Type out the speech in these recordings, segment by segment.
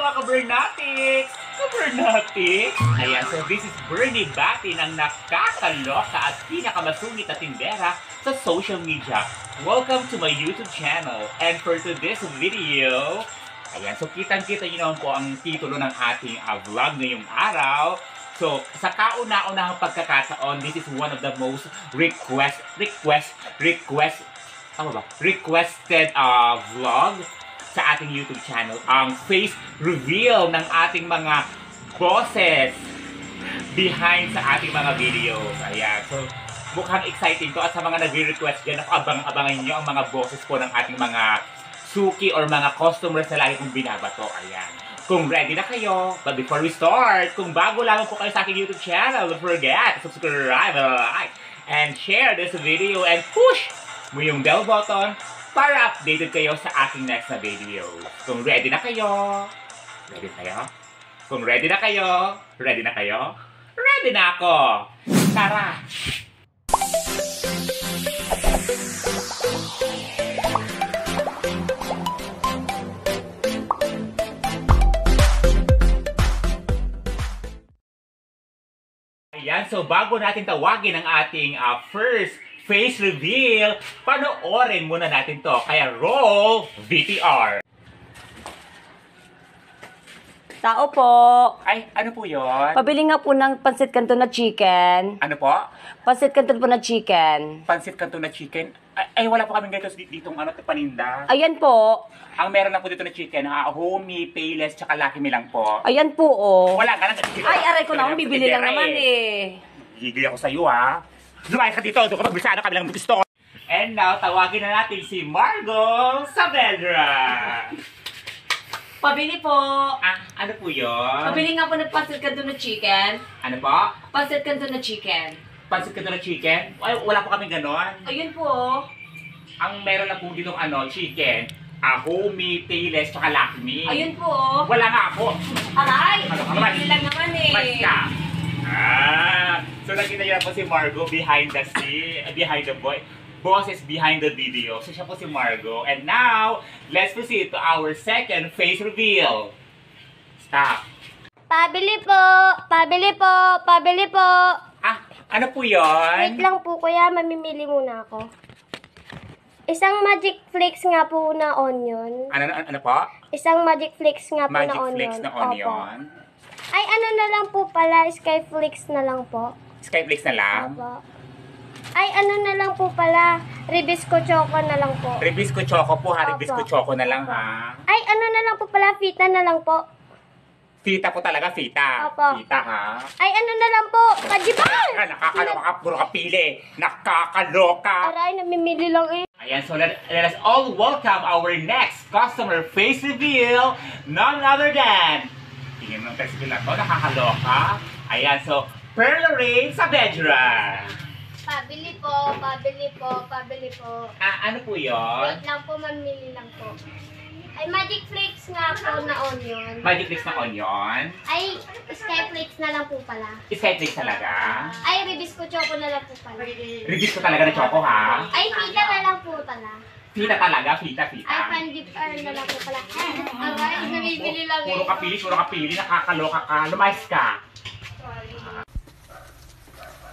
mga ka-Bernatics! Ka-Bernatics! Ayan, so this is Bernie Batin ang nakakaloka at pinakamasungit na tindera sa social media. Welcome to my YouTube channel. And for today's video, ayan, so kitang-kita nyo naman po ang titulo ng ating vlog ngayong araw. So, sa kauna-unahang pagkakataon, this is one of the most requested vlog sa ating YouTube channel, ang face reveal ng ating mga bosses behind sa ating mga videos. Ayan, so mukhang exciting to at sa mga nag-request dyan, abang-abangan nyo ang mga bosses po ng ating mga suki or mga customers na lagi kong binabato. Ayan, kung ready na kayo, but before we start, kung bago lamang po kayo sa aking YouTube channel, don't forget to subscribe, like, and share this video, and push mo yung bell button para updated kayo sa aking next na video. Kung ready na kayo, ready kayo? Kung ready na kayo, ready na kayo? Ready na ako! Tara! Ayan, so bago natin tawagin ang ating first face reveal, panoorin muna natin to. Kaya roll VTR. Tao po. Ay, ano po yun? Pabili nga po ng pansit kanto na chicken. Ano po? Pansit kanto po na chicken. Pansit kanto na chicken? Ay, wala po kaming ganito ditong paninda. Ayan po. Ang meron lang po dito na chicken, homey, payless, tsaka Lucky Me lang po. Ayan po, oh. Wala ka na. Ay, aray ko na, bibili lang naman eh. Gigil ako sa'yo, ha? Lumay ka dito, doon ka magbisado kami lang gusto. And now, tawagin na natin si Margo Saavedra. Pabili po. Ano po yun? Pabili nga po ng pansit kanto na chicken. Ano po? Pansit kanto na chicken. Pansit kanto na chicken? Ay, wala po kaming ganon. Ayun po, oh. Ang meron lang po dito chicken, homey, payless, tsaka Lucky Me. Ayun po, oh. Wala nga ako. Aray! Ano, Bibili lang naman eh. Mas ka. So nakita niyo na po si Margo behind the bosses behind the video. So siya po si Margo. And now, let's proceed to our second face reveal. Stop. Pabili po! Pabili po! Pabili po! Ano po yun? Wait lang po kuya, mamimili muna ako. Isang Magic Flakes nga po na onion. Ano po? Isang Magic Flakes nga po na onion. Magic Flakes na onion? Opo. Ay, ano na lang po pala, Sky Flakes na lang po. Sky Flakes na lang? Opo. Ay, ano na lang po pala, Ribisco Choco na lang po. Ribisco Choco po ha, Opo. Ribisco Choco na lang Opo. ha. Ay, ano na lang po pala, Fita na lang po. Fita po talaga, Fita. Opo. Fita ha. Ay, ano na lang po, Kajiban! Nakakaloka ka, puro kapili. Nakakaloka. Aray, namimili lang eh. Ayan, so let us all welcome our next customer face reveal, none other than, tingin mo ng text na to, nakakaloka. Ayan, so, Perla Rain Saavedra. Pabili po, pabili po, pabili po. Ano po yun? Wait lang po, mamili lang po. Ay, Magic Flakes nga po na onion. Magic Flakes na onion. Ay, Sky Flakes na lang po pala. Sky Flakes talaga. Ay, Ribisco Choco na lang po pala. Ribis ko talaga na choco ha. Ay, Fita na lang po pala. Fita talaga, Fita. Ay, Pandip na lang po pala. Aray, namibili lang Puro kapili, nakakaloka ka. Lumayas ka.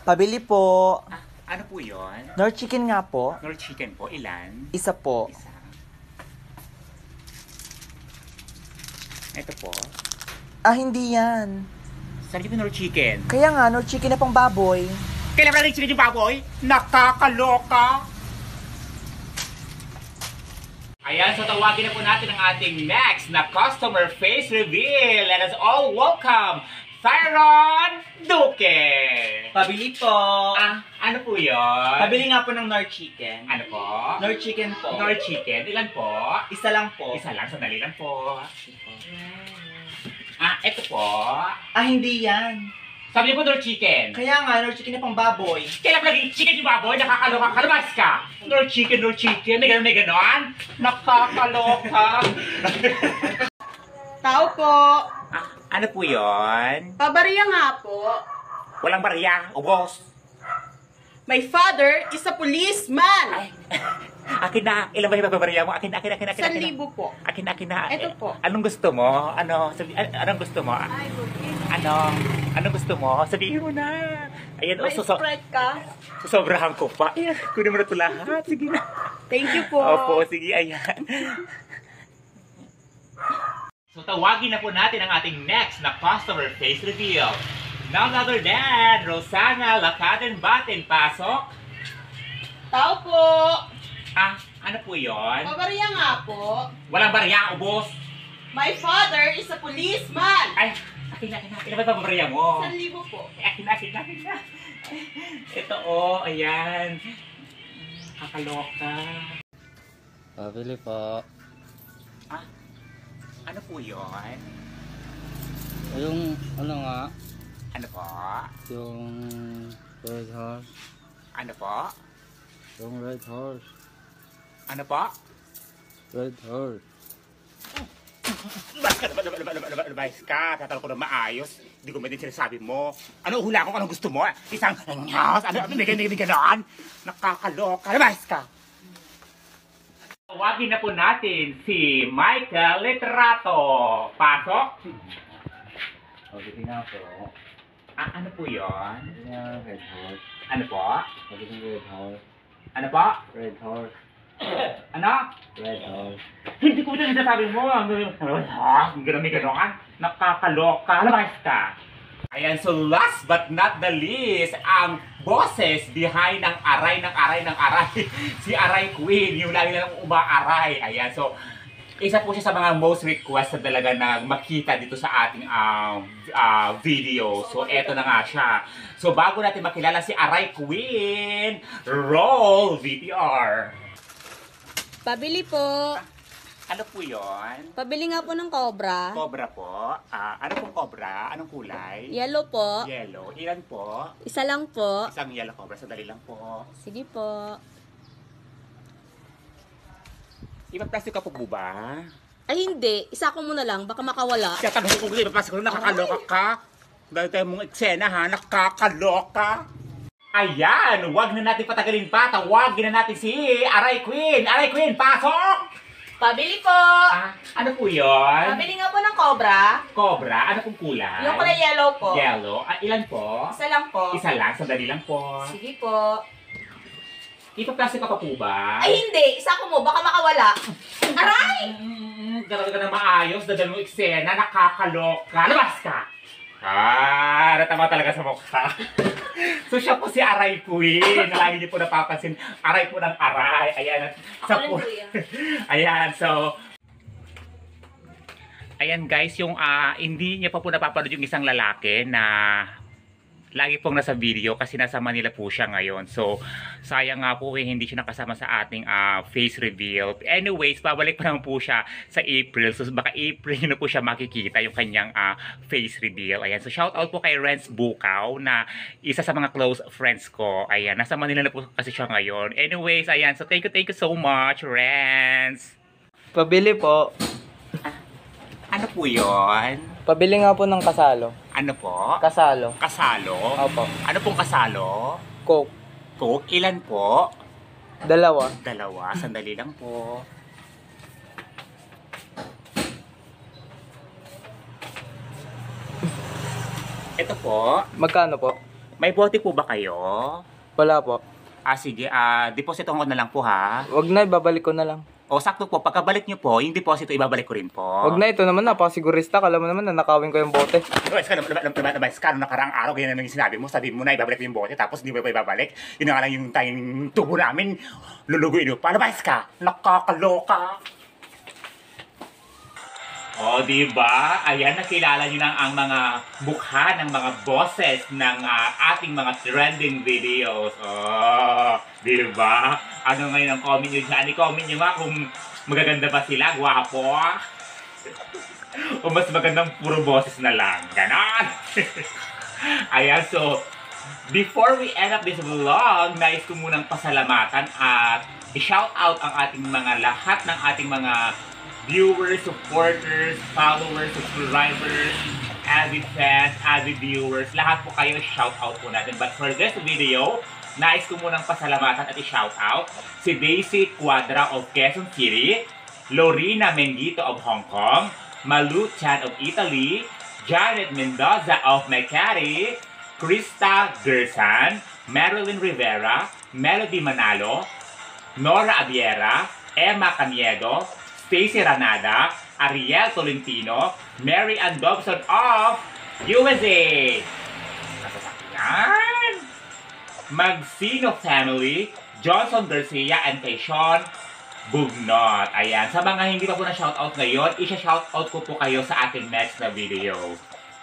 Pabili po. Ano po yun? Nor chicken nga po. Nor chicken po, ilan? Isa po. Isa. Ito po. Hindi yan. Saan yung nor chicken? Kaya nga, nor chicken na pang baboy. Kailan na rin chicken yung baboy? Nakakaloka! Ayan, so tawagin na po natin ang ating next na customer face reveal. Let us all welcome Tyron Duque! Pabili po. Ano po yun? Pabili nga po ng Nor Chicken. Ano po? Nor Chicken po. Nor chicken. Ilan po? Isa lang po. Isa lang, sandali lang po. Ito po. Hindi yan. Sabi niyo po Nor chicken. Kaya nga, Nor Chicken na pang baboy. Kailan laging chicken yung baboy? Nakakaloka ka. Lumabas ka. Nor chicken, Nor chicken. May ganon. Nakakaloka. Tao po. Ano po yun? Pabarya nga po. Walang barya. Ubos. My father is a policeman. Akin na. Ilan ba yung babarya mo? Akin na. 1,000 po. Akin na. Ito po. Anong gusto mo? Anong gusto mo? Anong gusto mo? Sabihin mo na. Ayan, May Sprite ka? susobrahan ko pa. Ayan, kunin mo na ito lahat. Sige na. Thank you po. Opo, sige, ayan. So, tawagin na po natin ang ating next na customer face reveal. None other than Rosana Lacaden-Batin. Pasok. Tao po. Ano po yon? Pabarya nga po. Walang barya, ubos. My father is a policeman. Ay, akin na. Ilan ba babarya mo? 1,000 po. Akin na. Ito, ayan. Kakaloka. Pabili po. Ano po yon? Yung ano nga, Ano po? yung red horse. Ano po? Yung red horse. Ano po? Red horse. Labas ka, tatanong ko na maayos. Hindi ko may din sinasabi mo. Ano hula ko? Anong gusto mo? Isang nyos? Ano may ganon? Nakakaloka. Labas ka! Tawagin na po natin si Michael Litrato. Pasok. Pabili nga po. Ano po yon? Pabili nga red horse. Ano po? Pabili red horse. Ano po? Red horse. Ano? Red horse. Hindi ko na sinasabi mo. Ang ganon. Nakakaloka. Labas ka. Ayan, so last but not the least, ang boses behind ng aray. Si Aray Queen, yung lagi na lang umaaray. Ayan, so isa po siya sa mga most requested talaga na makita dito sa ating video. So eto na nga siya. So bago natin makilala si Aray Queen, roll VTR. Pabili po. Ano po yon? Pabili nga po ng cobra. Cobra po. Ano pong cobra? Anong kulay? Yellow po. Yellow. Ilan po? Isa lang po. Isang yellow cobra. Sandali lang po. Sige po. Ipaplastic ka po ba? Ay hindi. Isa ko muna lang. Baka makawala. Kaya tanong ko kung ipaplastic ko, nakakaloka ka. Dahil tayo mong eksena ha, nakakaloka. Ayan, wag na natin patagalin pa. Tawagin na natin si Aray Queen. Aray Queen, pasok! Pabili po. Ano po yun? Pabili nga po ng cobra. Cobra? Ano pong kulay? Yung kulay yellow po. Yellow. Ilan po? Isa lang po. Isa lang, sandali lang po. Sige po. Ipaplastic ka pa po ba? Ay hindi. Isa ko mo. Baka makawala. Aray! Gano'n ka na maayos, dadal mo eksena, nakakaloka. Labas ka! natama talaga sa mukha. So siya po si Aray Queen, na lagi niyo po napapansin. Aray po ng aray. Ayan. Sa po. Ayan, so ayan guys, yung hindi niya pa po napapanood yung isang lalaki na lagi pong nasa video kasi nasa Manila po siya ngayon. So, sayang nga po hindi siya nakasama sa ating face reveal. Anyways, babalik pa naman po siya sa April. So, baka April na po siya makikita yung kanyang face reveal. Ayan. So, shout out po kay Renz Bukaw na isa sa mga close friends ko. Ayan. Nasa Manila na po kasi siya ngayon. Anyways, ayan. So, thank you so much, Renz. Pabili po. Ano po yun? Pabili nga po ng kasalo. Ano po? Kasalo. Kasalo? Opo. Ano pong kasalo? Coke. Coke? Ilan po? Dalawa. Dalawa. Sandali lang po. Ito po. Magkano po? May bote po ba kayo? Wala po. Sige. Deposito ko na lang po ha. Wag na, ibabalik ko na lang. O sakto po, pagkabalik nyo po, yung deposito ibabalik ko rin po. Wag na, ito naman, napasigurista. Kala mo naman, nanakawin ko yung bote. Kano nakarang araw, ganyan naman yung sinabi mo. Sabi mo na ibabalik mo yung bote, tapos hindi mo pa ibabalik. Yun na nga lang yung tayong tubo namin. Luluguin mo pa. Labas ka! Nakakaloka! O, diba? Ayan, nakilala nyo na ang mga mukha ng mga bosses ng ating mga trending videos. Oh, diba? Ano ngayon ang comment nyo dyan? I-comment nyo nga kung magaganda ba sila, gwapo. O mas magandang puro boses na lang. Ganon! Ayan, so, before we end up this vlog, nais ko munang pasalamatan at i-shout out ang ating mga lahat ng ating mga viewers, supporters, followers, subscribers, avid fans, avid viewers, lahat po kayo shout out po natin. But for this video, Nais ko munang pasalamatan at i-shoutout si Daisy Quadra of Quezon City, Lorena Mengito of Hong Kong, Malu Chan of Italy, Janet Mendoza of Makati, Krista Gersan, Marilyn Rivera, Melody Manalo, Nora Abiera, Emma Caniedo, Stacy Ranada, Ariel Tolentino, Mary Ann Dobson of USA. Nasasakyan. Magsino Family, Johnson Garcia, and kay Sean Bugnot. Ayan. Sa mga hindi pa po na shoutout ngayon, isa-shoutout ko po kayo sa ating next na video.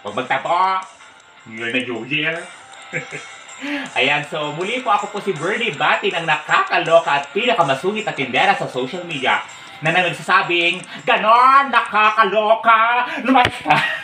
Huwag magtapo! You're na New Year! Ayan, so muli po ako po si Bernie Batin, ang nakakaloka at pinakamasungit na tindera sa social media na nagsasabing, ganon, nakakaloka, lumayas ka!